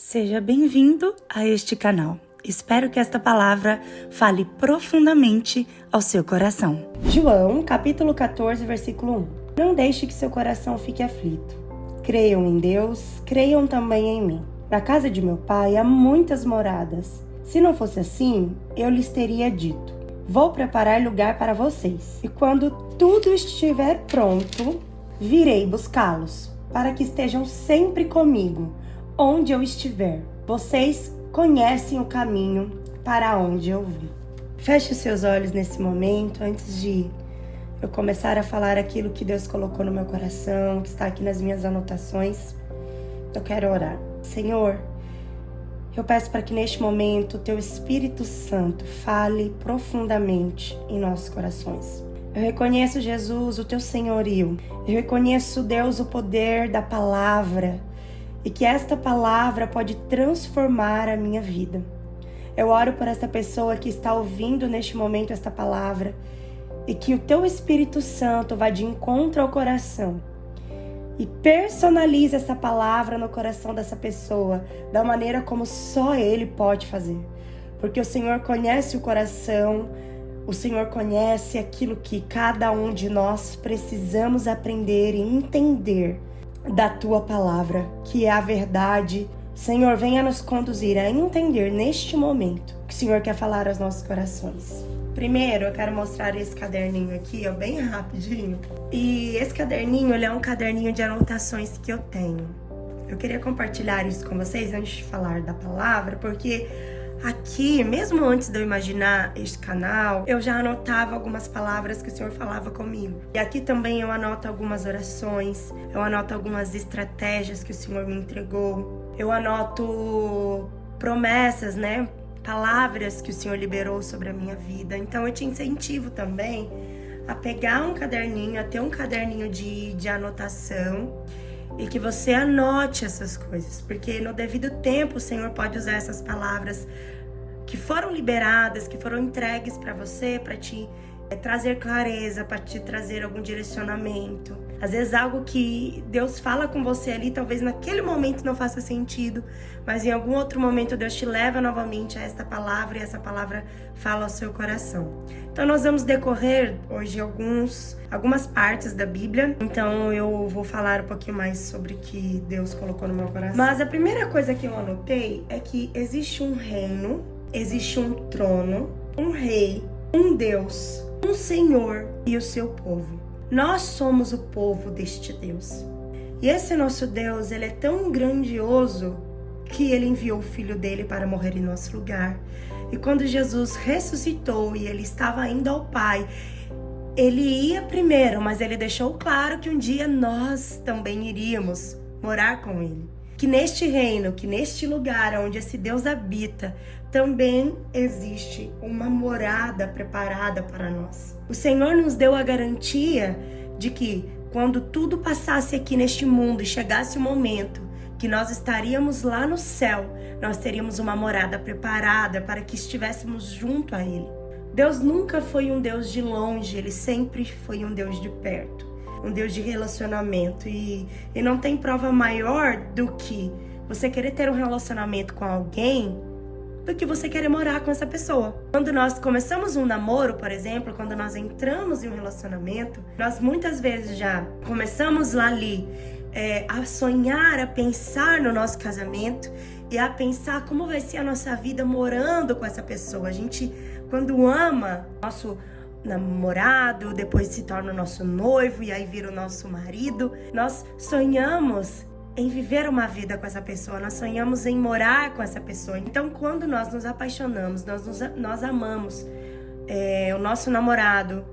Seja bem-vindo a este canal. Espero que esta palavra fale profundamente ao seu coração. João, capítulo 14, versículo 1. Não deixe que seu coração fique aflito. Creiam em Deus, creiam também em mim. Na casa de meu pai há muitas moradas. Se não fosse assim, eu lhes teria dito: vou preparar lugar para vocês. E quando tudo estiver pronto, virei buscá-los, para que estejam sempre comigo, onde eu estiver. Vocês conhecem o caminho para onde eu vou. Feche os seus olhos nesse momento, antes de eu começar a falar aquilo que Deus colocou no meu coração, que está aqui nas minhas anotações. Eu quero orar. Senhor, eu peço para que neste momento o Teu Espírito Santo fale profundamente em nossos corações. Eu reconheço, Jesus, o Teu senhorio. Eu reconheço, Deus, o poder da palavra e que esta palavra pode transformar a minha vida. Eu oro por essa pessoa que está ouvindo neste momento esta palavra e que o Teu Espírito Santo vá de encontro ao coração e personalize essa palavra no coração dessa pessoa da maneira como só Ele pode fazer. Porque o Senhor conhece o coração, o Senhor conhece aquilo que cada um de nós precisamos aprender e entender da Tua palavra, que é a verdade. Senhor, venha nos conduzir a entender neste momento o que o Senhor quer falar aos nossos corações. Primeiro, eu quero mostrar esse caderninho aqui, ó, bem rapidinho. E esse caderninho, ele é um caderninho de anotações que eu tenho. Eu queria compartilhar isso com vocês antes de falar da palavra, porque aqui, mesmo antes de eu imaginar este canal, eu já anotava algumas palavras que o Senhor falava comigo. E aqui também eu anoto algumas orações, eu anoto algumas estratégias que o Senhor me entregou. Eu anoto promessas, né? Palavras que o Senhor liberou sobre a minha vida. Então eu te incentivo também a pegar um caderninho, a ter um caderninho de anotação e que você anote essas coisas, porque no devido tempo o Senhor pode usar essas palavras que foram liberadas, que foram entregues para você, para te trazer clareza, para te trazer algum direcionamento. Às vezes algo que Deus fala com você ali, talvez naquele momento não faça sentido, mas em algum outro momento Deus te leva novamente a esta palavra e essa palavra fala ao seu coração. Então nós vamos decorrer hoje algumas partes da Bíblia, então eu vou falar um pouquinho mais sobre o que Deus colocou no meu coração. Mas a primeira coisa que eu anotei é que existe um reino, existe um trono, um rei, um Deus, um Senhor e o seu povo. Nós somos o povo deste Deus. E esse nosso Deus, ele é tão grandioso que ele enviou o Filho dele para morrer em nosso lugar. E quando Jesus ressuscitou e ele estava indo ao Pai, ele ia primeiro, mas ele deixou claro que um dia nós também iríamos morar com ele. Que neste reino, que neste lugar onde esse Deus habita, também existe uma morada preparada para nós. O Senhor nos deu a garantia de que quando tudo passasse aqui neste mundo e chegasse o momento que nós estaríamos lá no céu, nós teríamos uma morada preparada para que estivéssemos junto a Ele. Deus nunca foi um Deus de longe, Ele sempre foi um Deus de perto, um Deus de relacionamento. E não tem prova maior do que você querer ter um relacionamento com alguém do que você querer morar com essa pessoa. Quando nós começamos um namoro, por exemplo, quando nós entramos em um relacionamento, nós muitas vezes já começamos lá ali a sonhar, a pensar no nosso casamento e a pensar como vai ser a nossa vida morando com essa pessoa. A gente, quando ama nosso namorado, depois se torna o nosso noivo e aí vira o nosso marido, nós sonhamos em viver uma vida com essa pessoa, nós sonhamos em morar com essa pessoa. Então, quando nós nos apaixonamos, nós amamos o nosso namorado,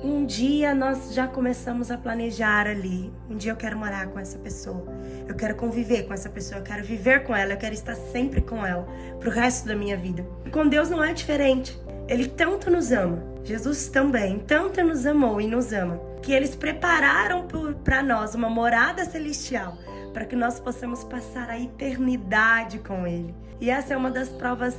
um dia nós já começamos a planejar ali, um dia eu quero morar com essa pessoa, eu quero conviver com essa pessoa, eu quero viver com ela, eu quero estar sempre com ela, pro resto da minha vida. E com Deus não é diferente. Ele tanto nos ama, Jesus também tanto nos amou e nos ama, que eles prepararam para nós uma morada celestial, para que nós possamos passar a eternidade com Ele. E essa é uma das provas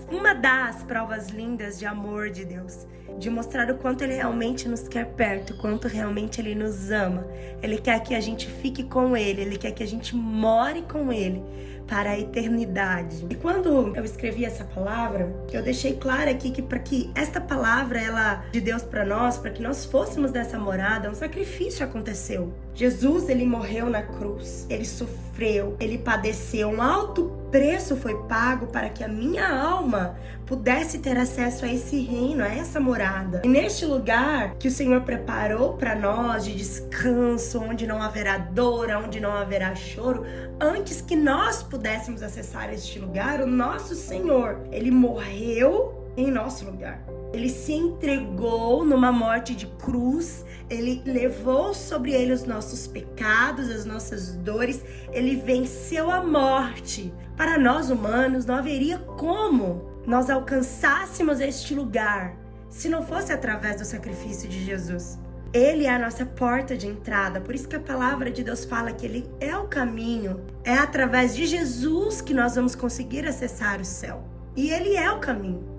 lindas de amor de Deus, de mostrar o quanto Ele realmente nos quer perto, o quanto realmente Ele nos ama. Ele quer que a gente fique com Ele, Ele quer que a gente more com Ele, para a eternidade. E quando eu escrevi essa palavra, eu deixei claro aqui que para que esta palavra ela de Deus para nós, para que nós fôssemos dessa morada, um sacrifício aconteceu. Jesus, ele morreu na cruz, ele sofreu, ele padeceu, um alto preço foi pago para que a minha alma pudesse ter acesso a esse reino, a essa morada. E neste lugar que o Senhor preparou para nós de descanso, onde não haverá dor, onde não haverá choro, antes que nós pudéssemos acessar este lugar, o nosso Senhor, ele morreu em nosso lugar. Ele se entregou numa morte de cruz, ele levou sobre ele os nossos pecados, as nossas dores, ele venceu a morte. Para nós humanos, não haveria como nós alcançássemos este lugar se não fosse através do sacrifício de Jesus. Ele é a nossa porta de entrada, por isso que a palavra de Deus fala que ele é o caminho. É através de Jesus que nós vamos conseguir acessar o céu. E ele é o caminho.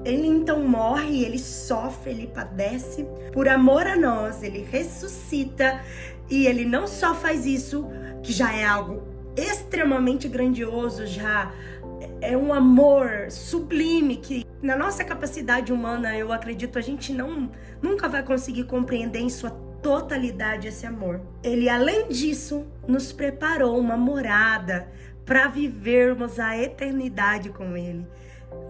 Ele então morre, ele sofre, ele padece por amor a nós, ele ressuscita e ele não só faz isso, que já é algo extremamente grandioso, já é um amor sublime que na nossa capacidade humana, eu acredito, a gente nunca vai conseguir compreender em sua totalidade esse amor. Ele, além disso, nos preparou uma morada para vivermos a eternidade com ele.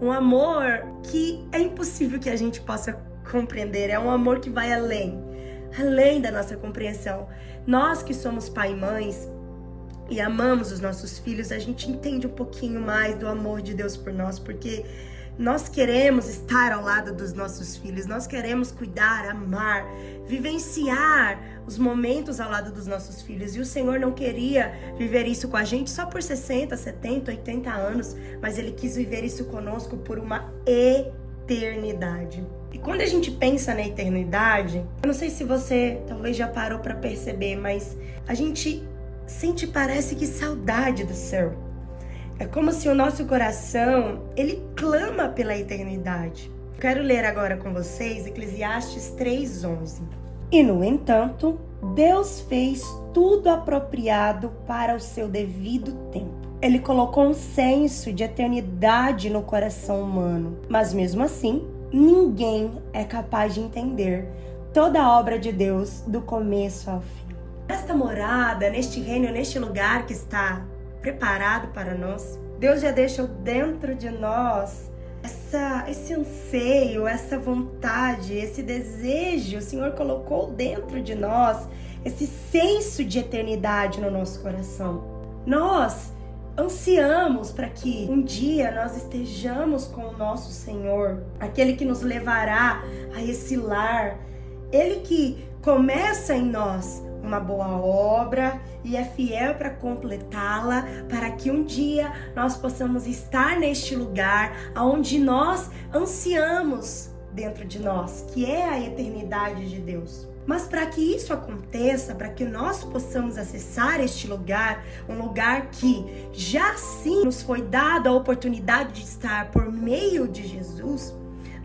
Um amor que é impossível que a gente possa compreender. É um amor que vai além da nossa compreensão. Nós que somos pai e mães e amamos os nossos filhos, a gente entende um pouquinho mais do amor de Deus por nós, porque nós queremos estar ao lado dos nossos filhos, nós queremos cuidar, amar, vivenciar os momentos ao lado dos nossos filhos. E o Senhor não queria viver isso com a gente só por 60, 70, 80 anos, mas Ele quis viver isso conosco por uma eternidade. E quando a gente pensa na eternidade, eu não sei se você talvez já parou para perceber, mas a gente sente, parece que saudade do céu. É como se o nosso coração, ele clama pela eternidade. Quero ler agora com vocês Eclesiastes 3:11. E, no entanto, Deus fez tudo apropriado para o seu devido tempo. Ele colocou um senso de eternidade no coração humano, mas mesmo assim, ninguém é capaz de entender toda a obra de Deus do começo ao fim. Nesta morada, neste reino, neste lugar que está preparado para nós, Deus já deixou dentro de nós esse anseio, essa vontade, esse desejo. O Senhor colocou dentro de nós esse senso de eternidade no nosso coração. Nós ansiamos para que um dia nós estejamos com o nosso Senhor, aquele que nos levará a esse lar, Ele que começa em nós uma boa obra e é fiel para completá-la, para que um dia nós possamos estar neste lugar onde nós ansiamos dentro de nós, que é a eternidade de Deus. Mas para que isso aconteça, para que nós possamos acessar este lugar, um lugar que já sim nos foi dada a oportunidade de estar por meio de Jesus,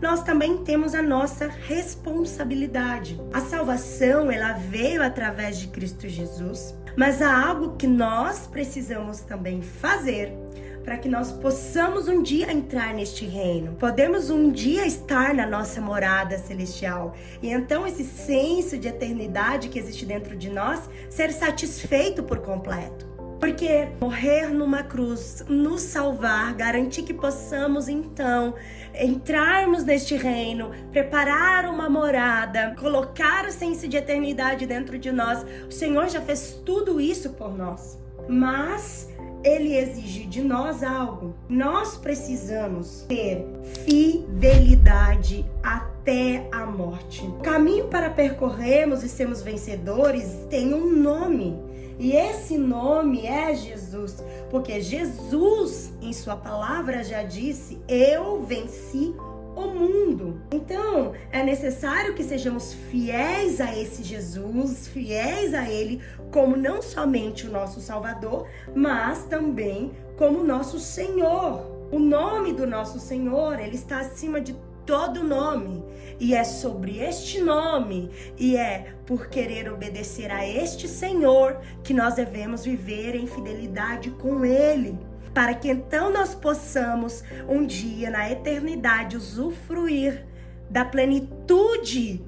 nós também temos a nossa responsabilidade. A salvação, ela veio através de Cristo Jesus, mas há algo que nós precisamos também fazer para que nós possamos um dia entrar neste reino. Podemos um dia estar na nossa morada celestial. E então esse senso de eternidade que existe dentro de nós ser satisfeito por completo. Porque morrer numa cruz, nos salvar, garantir que possamos então entrarmos neste reino, preparar uma morada, colocar o senso de eternidade dentro de nós. O Senhor já fez tudo isso por nós. Mas Ele exige de nós algo. Nós precisamos ter fidelidade até a morte. O caminho para percorrermos e sermos vencedores tem um nome. E esse nome é Jesus. Porque Jesus, em sua palavra, já disse: eu venci o mundo. Então, é necessário que sejamos fiéis a esse Jesus, fiéis a Ele, como não somente o nosso Salvador, mas também como nosso Senhor. O nome do nosso Senhor, Ele está acima de todo nome. E é sobre este nome, e é por querer obedecer a este Senhor, que nós devemos viver em fidelidade com Ele. para que então nós possamos um dia na eternidade usufruir da plenitude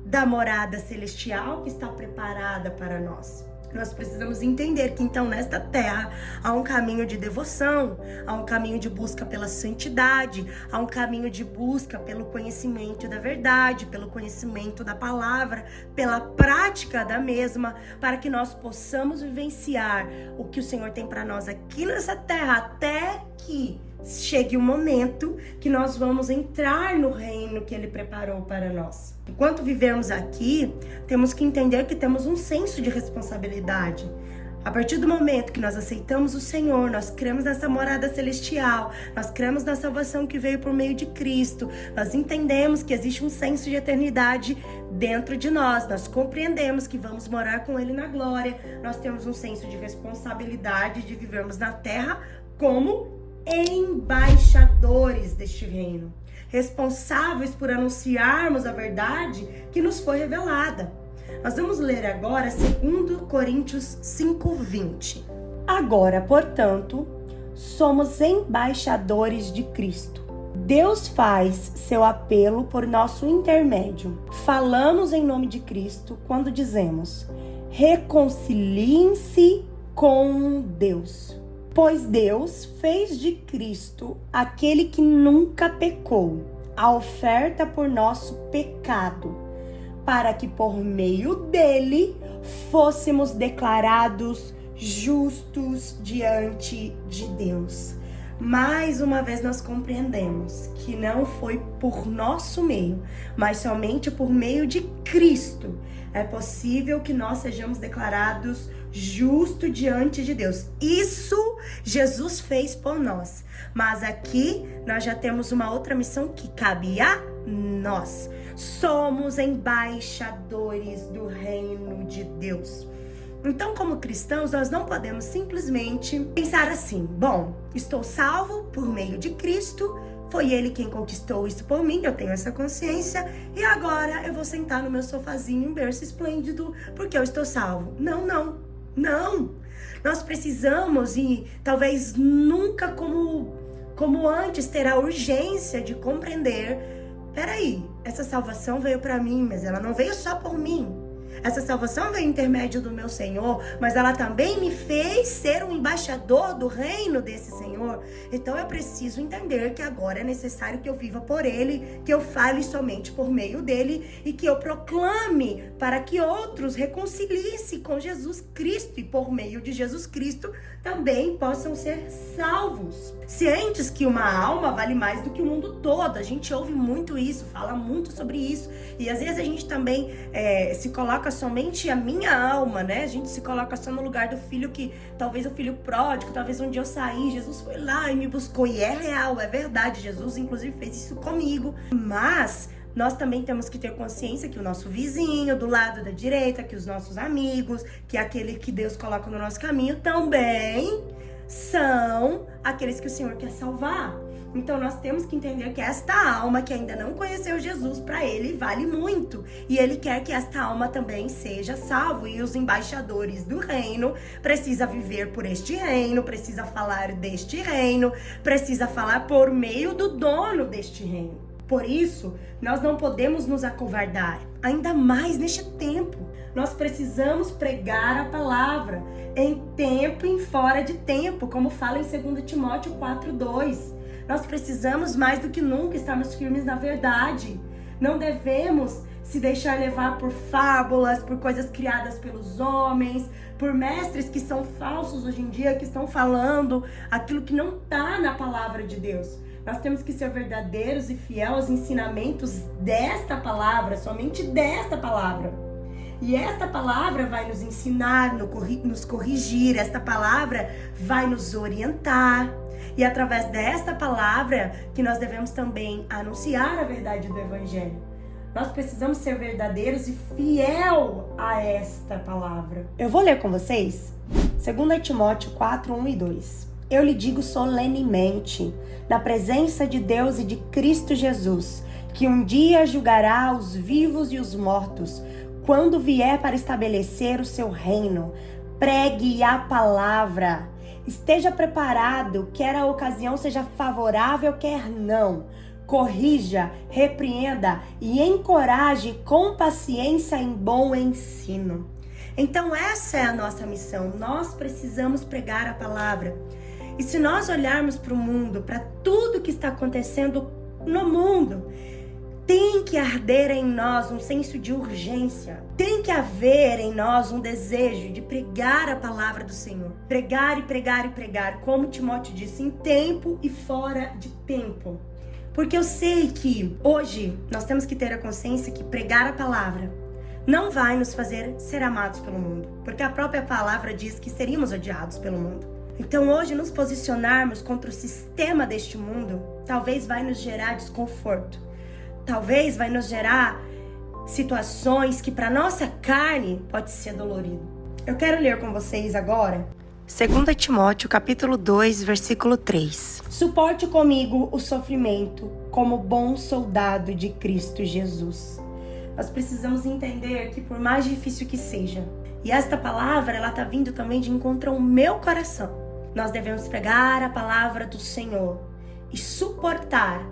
da morada celestial que está preparada para nós. Nós precisamos entender que então nesta terra há um caminho de devoção, há um caminho de busca pela santidade, há um caminho de busca pelo conhecimento da verdade, pelo conhecimento da palavra, pela prática da mesma, para que nós possamos vivenciar o que o Senhor tem para nós aqui nessa terra, até que chegue o momento que nós vamos entrar no reino que Ele preparou para nós. Enquanto vivermos aqui, temos que entender que temos um senso de responsabilidade. A partir do momento que nós aceitamos o Senhor, nós cremos nessa morada celestial, nós cremos na salvação que veio por meio de Cristo, nós entendemos que existe um senso de eternidade dentro de nós compreendemos que vamos morar com Ele na glória, nós temos um senso de responsabilidade de vivermos na terra como embaixadores deste reino, responsáveis por anunciarmos a verdade que nos foi revelada. Nós vamos ler agora 2 Coríntios 5:20. Agora, portanto, somos embaixadores de Cristo. Deus faz seu apelo por nosso intermédio. Falamos em nome de Cristo quando dizemos: reconciliem-se com Deus. Pois Deus fez de Cristo aquele que nunca pecou, a oferta por nosso pecado, para que por meio dele fôssemos declarados justos diante de Deus. Mais uma vez nós compreendemos que não foi por nosso meio, mas somente por meio de Cristo é possível que nós sejamos declarados justos diante de Deus. Isso Jesus fez por nós. Mas aqui nós já temos uma outra missão que cabe a nós. Somos embaixadores do reino de Deus. Então, como cristãos, nós não podemos simplesmente pensar assim: bom, estou salvo por meio de Cristo, foi Ele quem conquistou isso por mim, eu tenho essa consciência, e agora eu vou sentar no meu sofazinho em berço esplêndido porque eu estou salvo. Não. Nós precisamos, e talvez nunca como antes, ter a urgência de compreender: peraí, essa salvação veio para mim, mas ela não veio só por mim. Essa salvação veio intermédio do meu Senhor, mas ela também me fez ser um embaixador do reino desse Senhor. Então eu preciso entender que agora é necessário que eu viva por Ele, que eu fale somente por meio dEle e que eu proclame para que outros reconciliem-se com Jesus Cristo e por meio de Jesus Cristo também possam ser salvos. Cientes que uma alma vale mais do que o mundo todo. A gente ouve muito isso, fala muito sobre isso. E às vezes a gente também se coloca somente a minha alma, né? A gente se coloca só no lugar do filho que, talvez o filho pródigo, talvez um dia eu saí, Jesus foi lá e me buscou. E é real, é verdade. Jesus inclusive fez isso comigo. Mas nós também temos que ter consciência que o nosso vizinho, do lado da direita, que os nossos amigos, que aquele que Deus coloca no nosso caminho também são aqueles que o Senhor quer salvar. Então nós temos que entender que esta alma que ainda não conheceu Jesus, para Ele vale muito. E Ele quer que esta alma também seja salva. E os embaixadores do reino precisam viver por este reino, precisa falar deste reino, precisa falar por meio do dono deste reino. Por isso, nós não podemos nos acovardar, ainda mais neste tempo. Nós precisamos pregar a palavra em tempo e fora de tempo, como fala em 2 Timóteo 4:2. Nós precisamos mais do que nunca estarmos firmes na verdade. Não devemos se deixar levar por fábulas, por coisas criadas pelos homens, por mestres que são falsos hoje em dia, que estão falando aquilo que não está na palavra de Deus. Nós temos que ser verdadeiros e fiéis aos ensinamentos desta palavra, somente desta palavra. E esta palavra vai nos ensinar, nos corrigir, esta palavra vai nos orientar. E através desta palavra que nós devemos também anunciar a verdade do Evangelho. Nós precisamos ser verdadeiros e fiel a esta palavra. Eu vou ler com vocês 2 Timóteo 4:1 e 2. Eu lhe digo solenemente, na presença de Deus e de Cristo Jesus, que um dia julgará os vivos e os mortos, quando vier para estabelecer o seu reino. Pregue a palavra, Esteja preparado, quer a ocasião seja favorável, quer não. Corrija, repreenda e encoraje com paciência em bom ensino. Então essa é a nossa missão. Nós precisamos pregar a palavra. E se nós olharmos para o mundo, para tudo que está acontecendo no mundo, tem que arder em nós um senso de urgência. Tem que haver em nós um desejo de pregar a palavra do Senhor. Pregar e pregar e pregar, como Timóteo disse, em tempo e fora de tempo. Porque eu sei que hoje nós temos que ter a consciência que pregar a palavra não vai nos fazer ser amados pelo mundo. Porque a própria palavra diz que seríamos odiados pelo mundo. Então hoje nos posicionarmos contra o sistema deste mundo talvez vai nos gerar desconforto. Talvez vai nos gerar situações que para nossa carne pode ser dolorido. Eu quero ler com vocês agora 2 Timóteo, capítulo 2, versículo 3. Suporte comigo o sofrimento como bom soldado de Cristo Jesus. Nós precisamos entender que por mais difícil que seja, e esta palavra ela está vindo também de encontro ao meu coração, nós devemos pregar a palavra do Senhor e suportar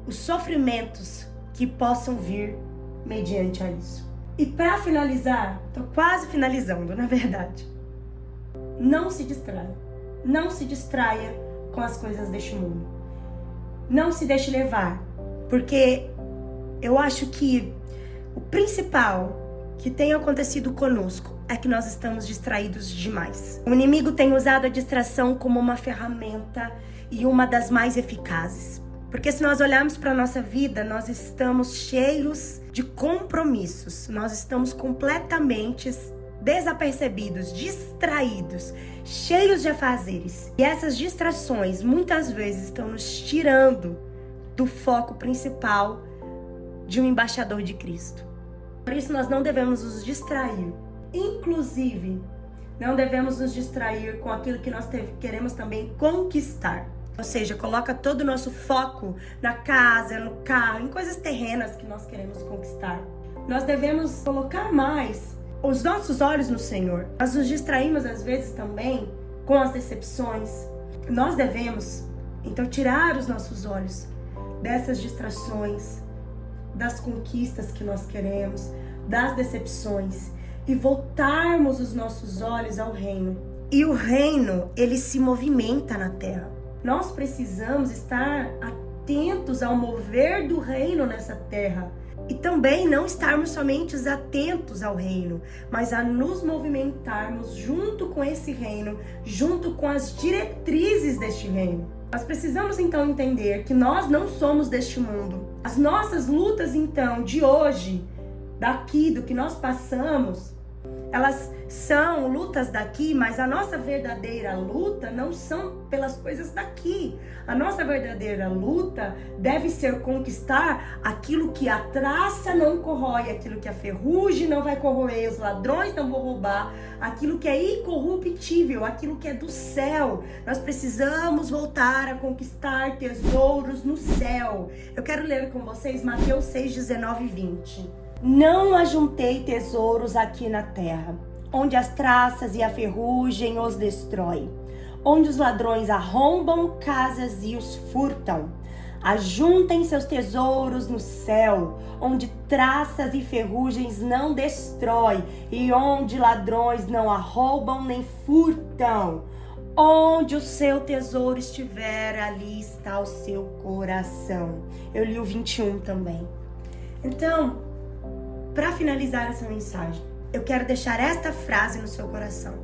os sofrimentos que possam vir mediante a isso. E para finalizar, estou quase finalizando, na verdade. Não se distraia. Não se distraia com as coisas deste mundo. Não se deixe levar. Porque eu acho que o principal que tem acontecido conosco é que nós estamos distraídos demais. O inimigo tem usado a distração como uma ferramenta e uma das mais eficazes. Porque se nós olharmos para a nossa vida, nós estamos cheios de compromissos. Nós estamos completamente desapercebidos, distraídos, cheios de afazeres. E essas distrações muitas vezes estão nos tirando do foco principal de um embaixador de Cristo. Por isso nós não devemos nos distrair. Inclusive, não devemos nos distrair com aquilo que nós queremos também conquistar. Ou seja, coloca todo o nosso foco na casa, no carro, em coisas terrenas que nós queremos conquistar. Nós devemos colocar mais os nossos olhos no Senhor. Nós nos distraímos às vezes também com as decepções. Nós devemos, então, tirar os nossos olhos dessas distrações, das conquistas que nós queremos, das decepções e voltarmos os nossos olhos ao reino. E o reino, ele se movimenta na terra. Nós precisamos estar atentos ao mover do reino nessa terra. E também não estarmos somente atentos ao reino, mas a nos movimentarmos junto com esse reino, junto com as diretrizes deste reino. Nós precisamos então entender que nós não somos deste mundo. As nossas lutas então de hoje, daqui, do que nós passamos, elas são lutas daqui, mas a nossa verdadeira luta não são pelas coisas daqui. A nossa verdadeira luta deve ser conquistar aquilo que a traça não corrói, aquilo que a ferrugem não vai corroer, os ladrões não vão roubar, aquilo que é incorruptível, aquilo que é do céu. Nós precisamos voltar a conquistar tesouros no céu. Eu quero ler com vocês Mateus 6, 19 e 20. Não ajuntei tesouros aqui na terra, onde as traças e a ferrugem os destrói, onde os ladrões arrombam casas e os furtam. Ajuntem seus tesouros no céu, onde traças e ferrugens não destrói, e onde ladrões não arrombam nem furtam. Onde o seu tesouro estiver, ali está o seu coração. Eu li o 21 também. Então, para finalizar essa mensagem, eu quero deixar esta frase no seu coração.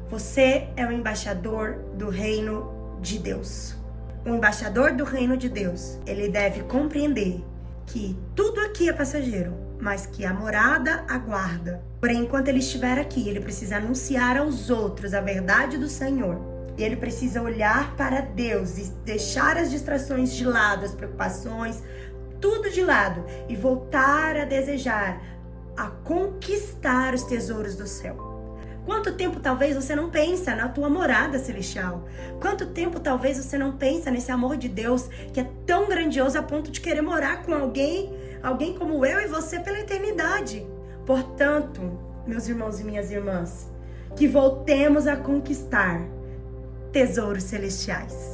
Você é o embaixador do reino de Deus. O embaixador do reino de Deus, ele deve compreender que tudo aqui é passageiro, mas que a morada aguarda. Porém, enquanto ele estiver aqui, ele precisa anunciar aos outros a verdade do Senhor. E ele precisa olhar para Deus e deixar as distrações de lado, as preocupações, tudo de lado, e voltar a desejar, a conquistar os tesouros do céu. Quanto tempo talvez você não pensa na tua morada celestial? Quanto tempo talvez você não pensa nesse amor de Deus que é tão grandioso a ponto de querer morar com alguém como eu e você pela eternidade? Portanto, meus irmãos e minhas irmãs, que voltemos a conquistar tesouros celestiais.